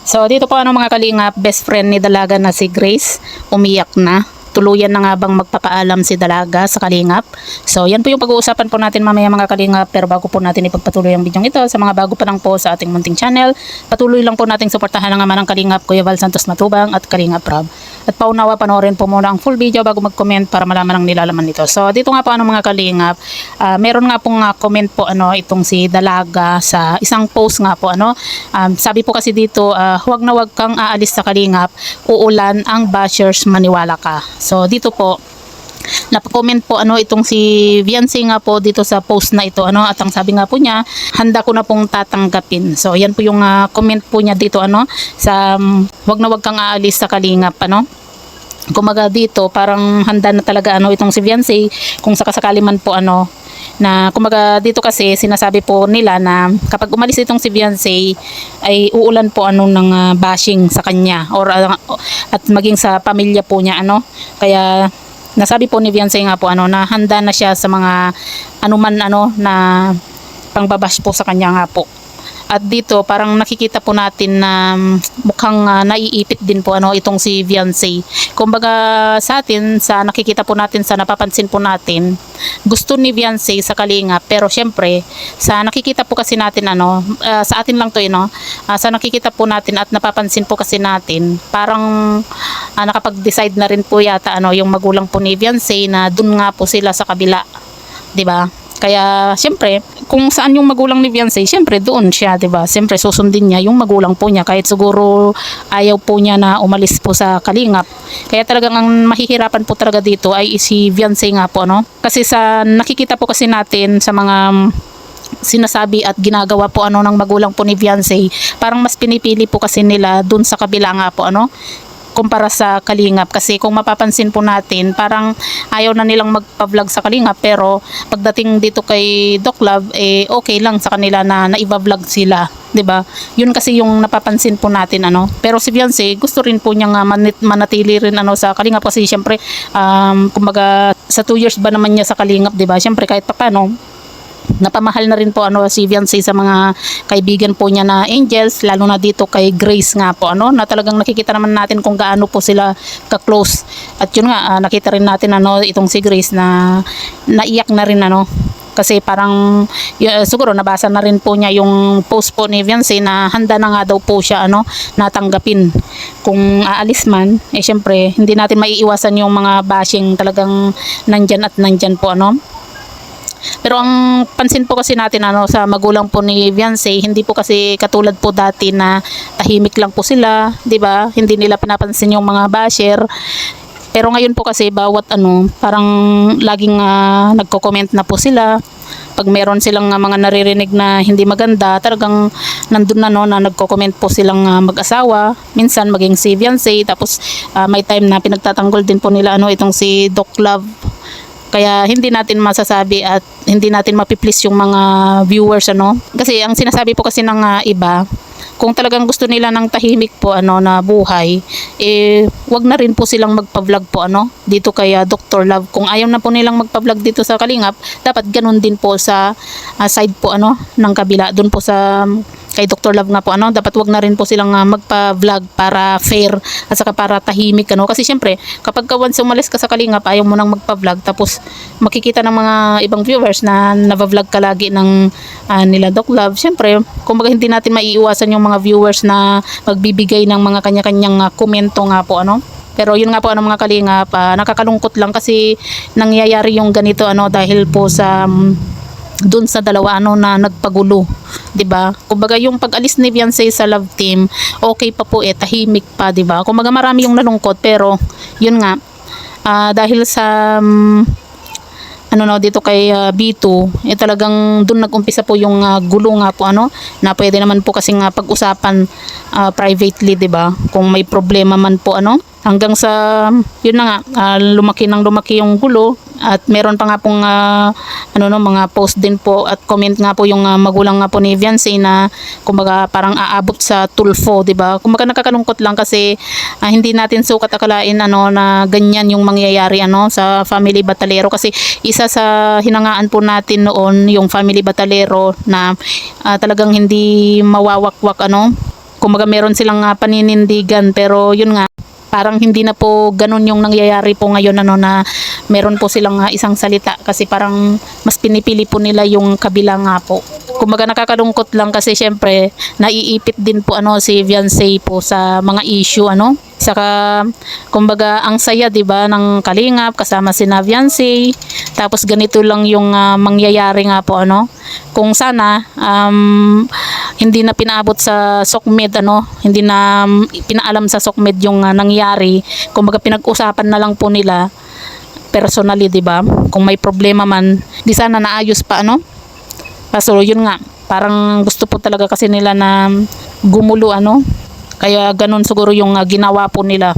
So dito po mga kalingap, best friend ni Dalaga na si Grace, umiyak na. Tuluyan na nga bang magpapaalam si Dalaga sa kalingap. So yan po yung pag-uusapan po natin mamaya mga kalingap. Pero bago po natin ipagpatuloy ang video ito, sa mga bago pa lang po sa ating munting channel, patuloy lang po nating suportahan ang ama ng kalingap, Kuya Val Santos Matubang at Kalingap Rob. At paunawa panoorin po muna ang full video bago mag-comment para malaman ang nilalaman nito. So dito nga po mga kalingap, meron nga pong comment po itong si Dalaga sa isang post nga po sabi po kasi dito, huwag na huwag kang aalis sa kalingap, uulan ang bashers, maniwala ka. So dito po napa-comment po itong si Viancy nga po dito sa post na ito at ang sabi nga po niya, handa ko na pong tatanggapin. So yan po yung comment po niya dito sa wag na wag kang aalis sa kalingap kumaga dito parang handa na talaga itong si Viancy kung sakasakali man po na kumaga dito kasi sinasabi po nila na kapag umalis itong si Viancy ay uulan po ng bashing sa kanya or at maging sa pamilya po niya kaya nasabi po ni Viancy nga po na handa na siya sa mga anuman na pangbabash po sa kanya nga po. At dito parang nakikita po natin na mukhang naiipit din po itong si Viancy. Kumbaga sa atin, sa nakikita po natin, sa napapansin po natin, gusto ni Viancy sa kalingap, pero syempre sa nakikita po kasi natin sa atin lang to sa nakikita po natin at napapansin po kasi natin, parang nakapag-decide na rin po yata yung magulang po ni Viancy na dun nga po sila sa kabila, 'di ba? Kaya siyempre, kung saan yung magulang ni Viancy, siyempre doon siya, 'di ba? Siyempre susundin niya yung magulang po niya kahit siguro ayaw po niya na umalis po sa kalingap. Kaya talagang ang mahihirapan po talaga dito ay si Viancy nga po Kasi sa nakikita po kasi natin sa mga sinasabi at ginagawa po ng magulang po ni Viancy, parang mas pinipili po kasi nila doon sa kabila nga po kumpara sa kalingap. Kasi kung mapapansin po natin, parang ayaw na nilang magpa-vlog sa kalingap, pero pagdating dito kay Doc Love okay lang sa kanila na naiba-vlog sila, 'di ba? Yun kasi yung napapansin po natin Pero si Viancy gusto rin po niya manatili rin sa kalingap kasi syempre kumbaga sa 2 years ba naman niya sa kalingap, 'di ba? Syempre kahit papaano napamahal na rin po si Viancy sa mga kaibigan po niya na angels, lalo na dito kay Grace nga po na talagang nakikita naman natin kung gaano po sila ka-close. At yun nga nakita rin natin itong si Grace na naiyak na rin kasi parang siguro nabasa na rin po niya yung post po ni Viancy na handa na nga daw po siya natanggapin. Kung aalis man syempre hindi natin maiiwasan yung mga bashing, talagang nandyan at nandyan po Pero ang pansin po kasi natin sa magulang po ni Viancy, hindi po kasi katulad po dati na tahimik lang po sila, 'di ba? Hindi nila pinapansin yung mga basher. Pero ngayon po kasi bawat parang laging nagko-comment na po sila. Pag meron silang mga naririnig na hindi maganda, talagang nandun na nagko-comment po silang mag-asawa, minsan maging si Viancy, tapos may time na pinagtatanggol din po nila itong si Doc Love. Kaya hindi natin masasabi at hindi natin mapiplease yung mga viewers Kasi ang sinasabi po kasi ng iba, kung talagang gusto nila ng tahimik po na buhay, wag na rin po silang magpa-vlog po dito kay Dr. Love. Kung ayaw na po nilang magpa-vlog dito sa kalingap, dapat ganun din po sa side po ng kabila, doon po sa kay Dr. Love nga po dapat wag na rin po silang magpa-vlog para fair at saka para tahimik kasi syempre kapag once umalis ka sa kalingap, ayaw mo nang magpa-vlog, tapos makikita ng mga ibang viewers na nava-vlog ka lagi ng nila Doc Love. Syempre kumbaga hindi natin maiiwasan yung mga viewers na magbibigay ng mga kanya-kanyang komento nga po Pero yun nga po mga kalingap, nakakalungkot lang kasi nangyayari yung ganito dahil po sa dun sa dalawa na nagpagulo, 'di ba? Kumbaga yung pag-alis ni Viancy sa Love Team, okay pa po tahimik pa, 'di ba? Kumbaga marami yung nalungkot, pero yun nga dahil sa dito kay B2, talagang doon nag-umpisa po yung gulo nga po na pwede naman po kasing pag-usapan privately, 'di ba? Kung may problema man po hanggang sa yun na nga lumaki yung gulo. At meron pa nga pong mga post din po at comment nga po yung magulang nga po ni Viancy na kumbaga parang aabot sa tulfo, 'di ba? Kumbaga nakakalungkot lang kasi hindi natin sukat akalain na ganyan yung mangyayari sa Family Batalero, kasi isa sa hinangaan po natin noon yung Family Batalero na talagang hindi mawawakwak Kumbaga meron silang paninindigan, pero yun nga, parang hindi na po ganun yung nangyayari po ngayon na meron po silang isang salita kasi parang mas pinipili po nila yung kabila nga po. Kumbaga nakakalungkot lang kasi syempre naiipit din po si Viancy po sa mga issue Saka kumbaga ang saya 'di ba ng Kalingap kasama si Viancy. Tapos ganito lang yung mangyayari nga po Kung sana hindi na pinaabot sa SOCMED hindi na pinaalam sa SOCMED yung nangyari. Kumbaga pinag-usapan na lang po nila personally 'di ba? Kung may problema man, di sana naayos pa Kaso yun nga, parang gusto po talaga kasi nila na gumulo Kaya ganun siguro yung ginawa po nila.